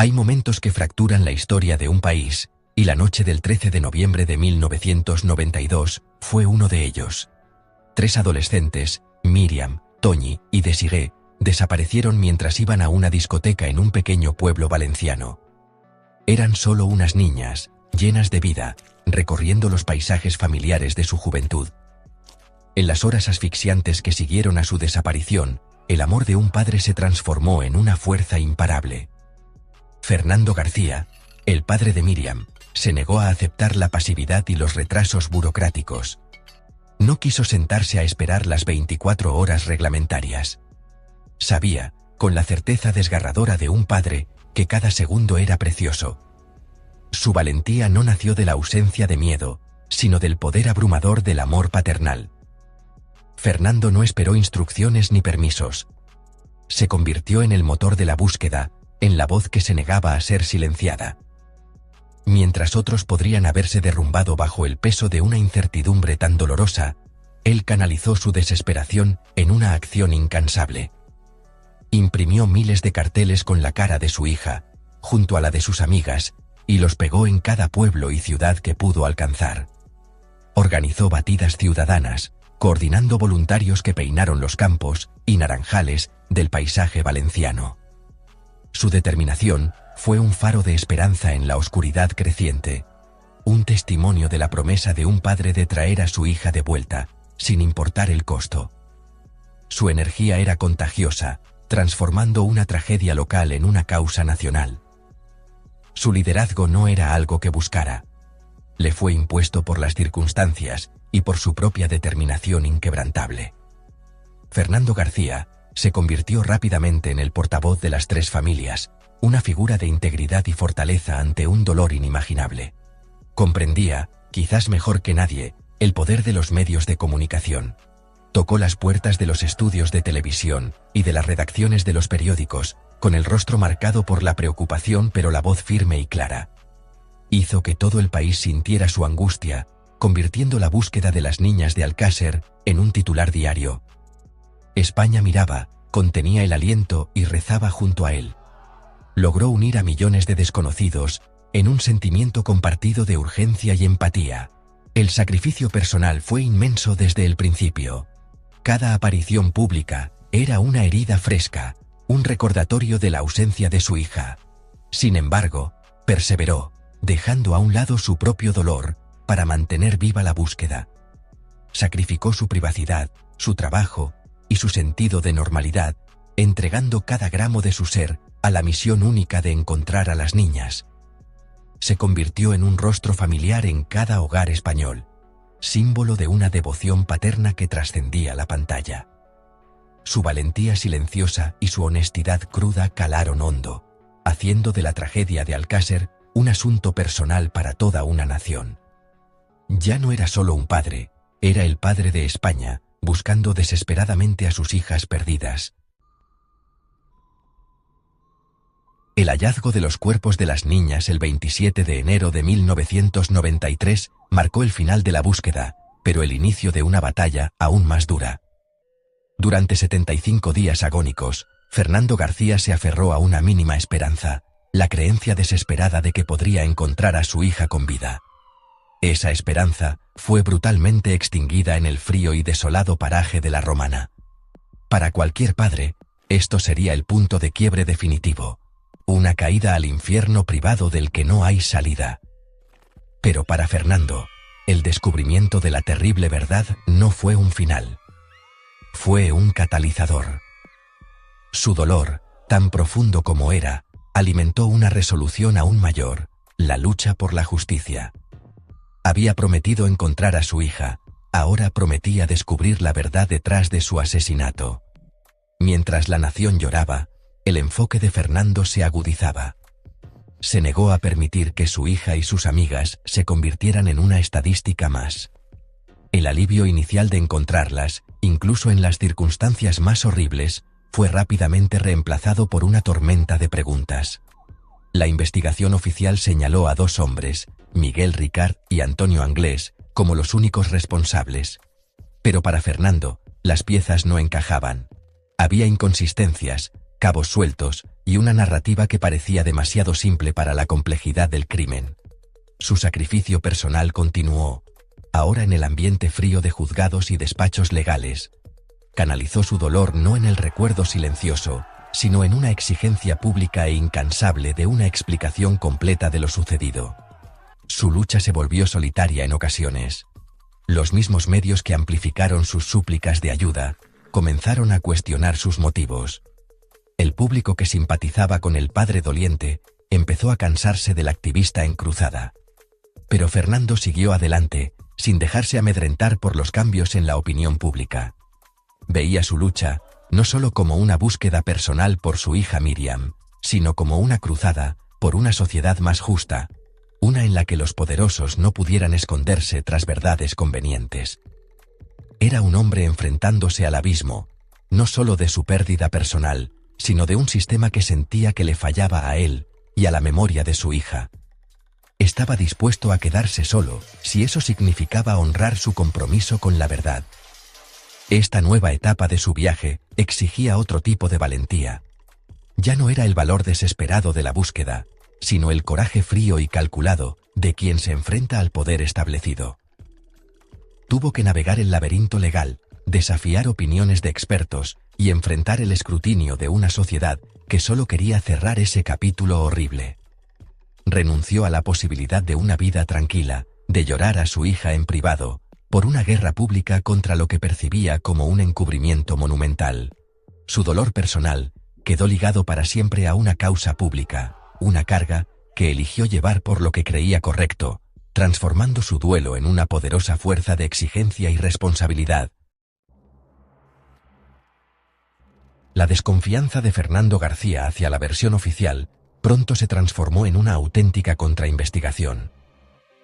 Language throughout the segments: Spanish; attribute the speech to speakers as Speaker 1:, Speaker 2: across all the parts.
Speaker 1: Hay momentos que fracturan la historia de un país, y la noche del 13 de noviembre de 1992 fue uno de ellos. 3 adolescentes, Miriam, Toñi y Desiree, desaparecieron mientras iban a una discoteca en un pequeño pueblo valenciano. Eran solo unas niñas, llenas de vida, recorriendo los paisajes familiares de su juventud. En las horas asfixiantes que siguieron a su desaparición, el amor de un padre se transformó en una fuerza imparable. Fernando García, el padre de Miriam, se negó a aceptar la pasividad y los retrasos burocráticos. No quiso sentarse a esperar las 24 horas reglamentarias. Sabía, con la certeza desgarradora de un padre, que cada segundo era precioso. Su valentía no nació de la ausencia de miedo, sino del poder abrumador del amor paternal. Fernando no esperó instrucciones ni permisos. Se convirtió en el motor de la búsqueda, en la voz que se negaba a ser silenciada. Mientras otros podrían haberse derrumbado bajo el peso de una incertidumbre tan dolorosa, él canalizó su desesperación en una acción incansable. Imprimió miles de carteles con la cara de su hija, junto a la de sus amigas, y los pegó en cada pueblo y ciudad que pudo alcanzar. Organizó batidas ciudadanas, coordinando voluntarios que peinaron los campos y naranjales del paisaje valenciano. Su determinación fue un faro de esperanza en la oscuridad creciente, un testimonio de la promesa de un padre de traer a su hija de vuelta, sin importar el costo. Su energía era contagiosa, transformando una tragedia local en una causa nacional. Su liderazgo no era algo que buscara. Le fue impuesto por las circunstancias y por su propia determinación inquebrantable. Fernando García se convirtió rápidamente en el portavoz de las 3 familias, una figura de integridad y fortaleza ante un dolor inimaginable. Comprendía, quizás mejor que nadie, el poder de los medios de comunicación. Tocó las puertas de los estudios de televisión y de las redacciones de los periódicos, con el rostro marcado por la preocupación pero la voz firme y clara. Hizo que todo el país sintiera su angustia, convirtiendo la búsqueda de las niñas de Alcácer en un titular diario. España miraba, contenía el aliento y rezaba junto a él. Logró unir a millones de desconocidos en un sentimiento compartido de urgencia y empatía. El sacrificio personal fue inmenso desde el principio. Cada aparición pública era una herida fresca, un recordatorio de la ausencia de su hija. Sin embargo, perseveró, dejando a un lado su propio dolor para mantener viva la búsqueda. Sacrificó su privacidad, su trabajo y su sentido de normalidad, entregando cada gramo de su ser a la misión única de encontrar a las niñas. Se convirtió en un rostro familiar en cada hogar español, símbolo de una devoción paterna que trascendía la pantalla. Su valentía silenciosa y su honestidad cruda calaron hondo, haciendo de la tragedia de Alcácer un asunto personal para toda una nación. Ya no era solo un padre, era el padre de España, buscando desesperadamente a sus hijas perdidas. El hallazgo de los cuerpos de las niñas el 27 de enero de 1993 marcó el final de la búsqueda, pero el inicio de una batalla aún más dura. Durante 75 días agónicos, Fernando García se aferró a una mínima esperanza, la creencia desesperada de que podría encontrar a su hija con vida. Esa esperanza fue brutalmente extinguida en el frío y desolado paraje de La Romana. Para cualquier padre, esto sería el punto de quiebre definitivo, una caída al infierno privado del que no hay salida. Pero para Fernando, el descubrimiento de la terrible verdad no fue un final. Fue un catalizador. Su dolor, tan profundo como era, alimentó una resolución aún mayor, la lucha por la justicia. Había prometido encontrar a su hija, ahora prometía descubrir la verdad detrás de su asesinato. Mientras la nación lloraba, el enfoque de Fernando se agudizaba. Se negó a permitir que su hija y sus amigas se convirtieran en una estadística más. El alivio inicial de encontrarlas, incluso en las circunstancias más horribles, fue rápidamente reemplazado por una tormenta de preguntas. La investigación oficial señaló a 2 hombres, Miguel Ricard y Antonio Anglés, como los únicos responsables. Pero para Fernando, las piezas no encajaban. Había inconsistencias, cabos sueltos y una narrativa que parecía demasiado simple para la complejidad del crimen. Su sacrificio personal continuó, ahora en el ambiente frío de juzgados y despachos legales. Canalizó su dolor no en el recuerdo silencioso, sino en una exigencia pública e incansable de una explicación completa de lo sucedido. Su lucha se volvió solitaria en ocasiones. Los mismos medios que amplificaron sus súplicas de ayuda comenzaron a cuestionar sus motivos. El público que simpatizaba con el padre doliente empezó a cansarse del activista encruzada. Pero Fernando siguió adelante, sin dejarse amedrentar por los cambios en la opinión pública. Veía su lucha no solo como una búsqueda personal por su hija Miriam, sino como una cruzada por una sociedad más justa, una en la que los poderosos no pudieran esconderse tras verdades convenientes. Era un hombre enfrentándose al abismo, no solo de su pérdida personal, sino de un sistema que sentía que le fallaba a él y a la memoria de su hija. Estaba dispuesto a quedarse solo, si eso significaba honrar su compromiso con la verdad. Esta nueva etapa de su viaje exigía otro tipo de valentía. Ya no era el valor desesperado de la búsqueda, sino el coraje frío y calculado de quien se enfrenta al poder establecido. Tuvo que navegar el laberinto legal, desafiar opiniones de expertos y enfrentar el escrutinio de una sociedad que solo quería cerrar ese capítulo horrible. Renunció a la posibilidad de una vida tranquila, de llorar a su hija en privado, por una guerra pública contra lo que percibía como un encubrimiento monumental. Su dolor personal quedó ligado para siempre a una causa pública, una carga que eligió llevar por lo que creía correcto, transformando su duelo en una poderosa fuerza de exigencia y responsabilidad. La desconfianza de Fernando García hacia la versión oficial pronto se transformó en una auténtica contrainvestigación.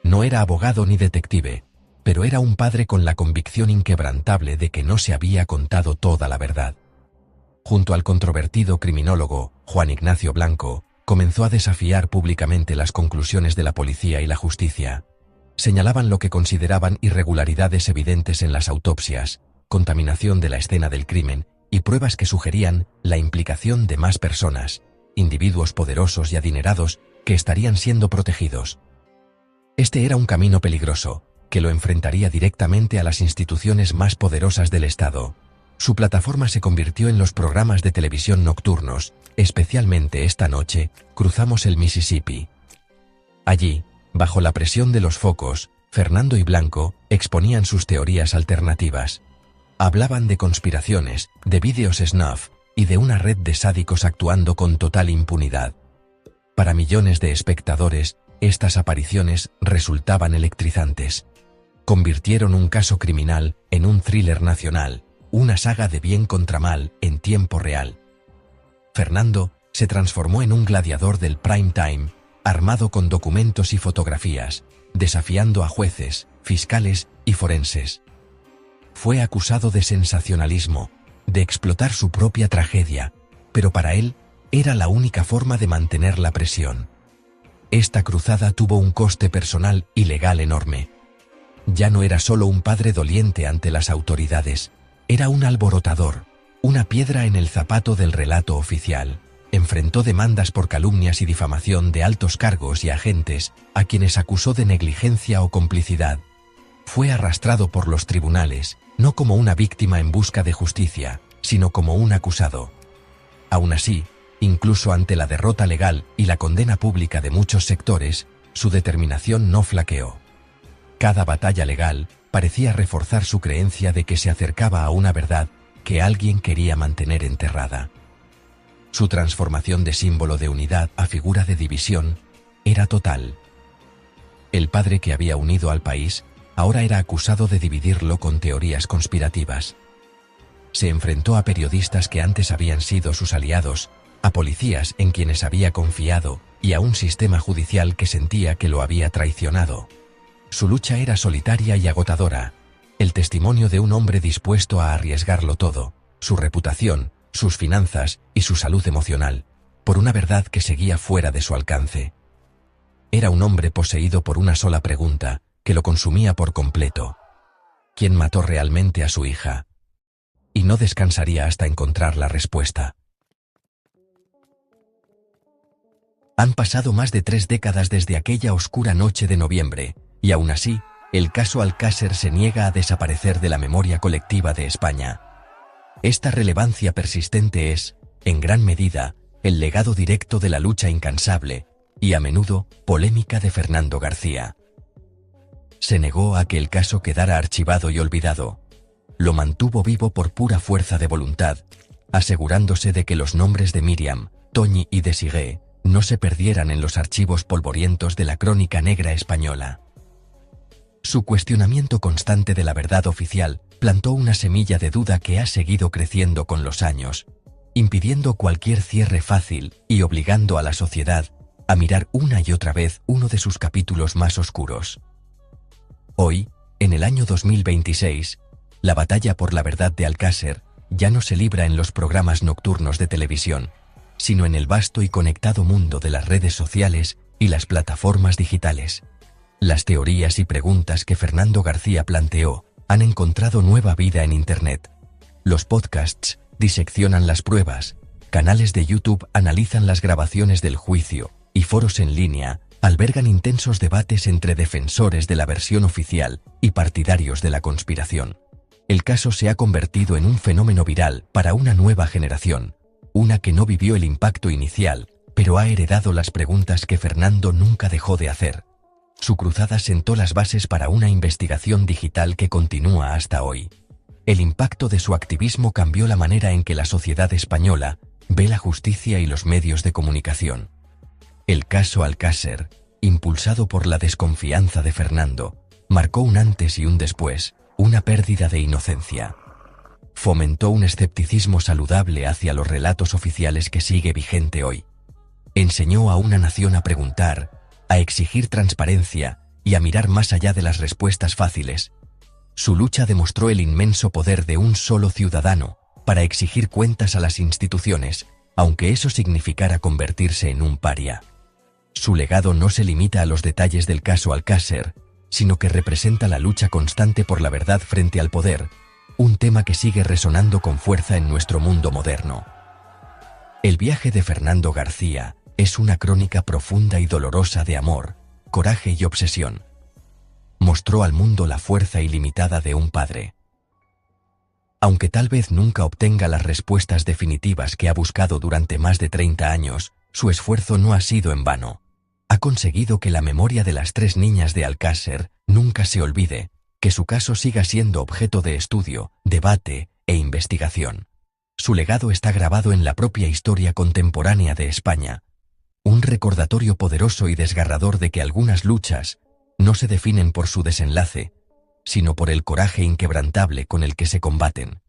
Speaker 1: No era abogado ni detective, pero era un padre con la convicción inquebrantable de que no se había contado toda la verdad. Junto al controvertido criminólogo Juan Ignacio Blanco, comenzó a desafiar públicamente las conclusiones de la policía y la justicia. Señalaban lo que consideraban irregularidades evidentes en las autopsias, contaminación de la escena del crimen y pruebas que sugerían la implicación de más personas, individuos poderosos y adinerados que estarían siendo protegidos. Este era un camino peligroso, que lo enfrentaría directamente a las instituciones más poderosas del Estado. Su plataforma se convirtió en los programas de televisión nocturnos, especialmente Esta noche, cruzamos el Mississippi. Allí, bajo la presión de los focos, Fernando y Blanco exponían sus teorías alternativas. Hablaban de conspiraciones, de vídeos snuff y de una red de sádicos actuando con total impunidad. Para millones de espectadores, estas apariciones resultaban electrizantes. Convirtieron un caso criminal en un thriller nacional, una saga de bien contra mal en tiempo real. Fernando se transformó en un gladiador del prime time, armado con documentos y fotografías, desafiando a jueces, fiscales y forenses. Fue acusado de sensacionalismo, de explotar su propia tragedia, pero para él era la única forma de mantener la presión. Esta cruzada tuvo un coste personal y legal enorme. Ya no era solo un padre doliente ante las autoridades, era un alborotador, una piedra en el zapato del relato oficial. Enfrentó demandas por calumnias y difamación de altos cargos y agentes, a quienes acusó de negligencia o complicidad. Fue arrastrado por los tribunales, no como una víctima en busca de justicia, sino como un acusado. Aún así, incluso ante la derrota legal y la condena pública de muchos sectores, su determinación no flaqueó. Cada batalla legal parecía reforzar su creencia de que se acercaba a una verdad que alguien quería mantener enterrada. Su transformación de símbolo de unidad a figura de división era total. El padre que había unido al país ahora era acusado de dividirlo con teorías conspirativas. Se enfrentó a periodistas que antes habían sido sus aliados, a policías en quienes había confiado y a un sistema judicial que sentía que lo había traicionado. Su lucha era solitaria y agotadora, el testimonio de un hombre dispuesto a arriesgarlo todo, su reputación, sus finanzas y su salud emocional, por una verdad que seguía fuera de su alcance. Era un hombre poseído por una sola pregunta, que lo consumía por completo. ¿Quién mató realmente a su hija? Y no descansaría hasta encontrar la respuesta. Han pasado más de 3 décadas desde aquella oscura noche de noviembre, y aún así, el caso Alcácer se niega a desaparecer de la memoria colectiva de España. Esta relevancia persistente es, en gran medida, el legado directo de la lucha incansable, y a menudo, polémica de Fernando García. Se negó a que el caso quedara archivado y olvidado. Lo mantuvo vivo por pura fuerza de voluntad, asegurándose de que los nombres de Míriam, Toñi y Desirée no se perdieran en los archivos polvorientos de la crónica negra española. Su cuestionamiento constante de la verdad oficial plantó una semilla de duda que ha seguido creciendo con los años, impidiendo cualquier cierre fácil y obligando a la sociedad a mirar una y otra vez uno de sus capítulos más oscuros. Hoy, en el año 2026, la batalla por la verdad de Alcácer ya no se libra en los programas nocturnos de televisión, sino en el vasto y conectado mundo de las redes sociales y las plataformas digitales. Las teorías y preguntas que Fernando García planteó han encontrado nueva vida en Internet. Los podcasts diseccionan las pruebas, canales de YouTube analizan las grabaciones del juicio y foros en línea albergan intensos debates entre defensores de la versión oficial y partidarios de la conspiración. El caso se ha convertido en un fenómeno viral para una nueva generación, una que no vivió el impacto inicial, pero ha heredado las preguntas que Fernando nunca dejó de hacer. Su cruzada sentó las bases para una investigación digital que continúa hasta hoy. El impacto de su activismo cambió la manera en que la sociedad española ve la justicia y los medios de comunicación. El caso Alcácer, impulsado por la desconfianza de Fernando, marcó un antes y un después, una pérdida de inocencia. Fomentó un escepticismo saludable hacia los relatos oficiales que sigue vigente hoy. Enseñó a una nación a preguntar, a exigir transparencia y a mirar más allá de las respuestas fáciles. Su lucha demostró el inmenso poder de un solo ciudadano para exigir cuentas a las instituciones, aunque eso significara convertirse en un paria. Su legado no se limita a los detalles del caso Alcácer, sino que representa la lucha constante por la verdad frente al poder, un tema que sigue resonando con fuerza en nuestro mundo moderno. El viaje de Fernando García es una crónica profunda y dolorosa de amor, coraje y obsesión. Mostró al mundo la fuerza ilimitada de un padre. Aunque tal vez nunca obtenga las respuestas definitivas que ha buscado durante más de 30 años, su esfuerzo no ha sido en vano. Ha conseguido que la memoria de las 3 niñas de Alcácer nunca se olvide, que su caso siga siendo objeto de estudio, debate e investigación. Su legado está grabado en la propia historia contemporánea de España. Un recordatorio poderoso y desgarrador de que algunas luchas no se definen por su desenlace, sino por el coraje inquebrantable con el que se combaten.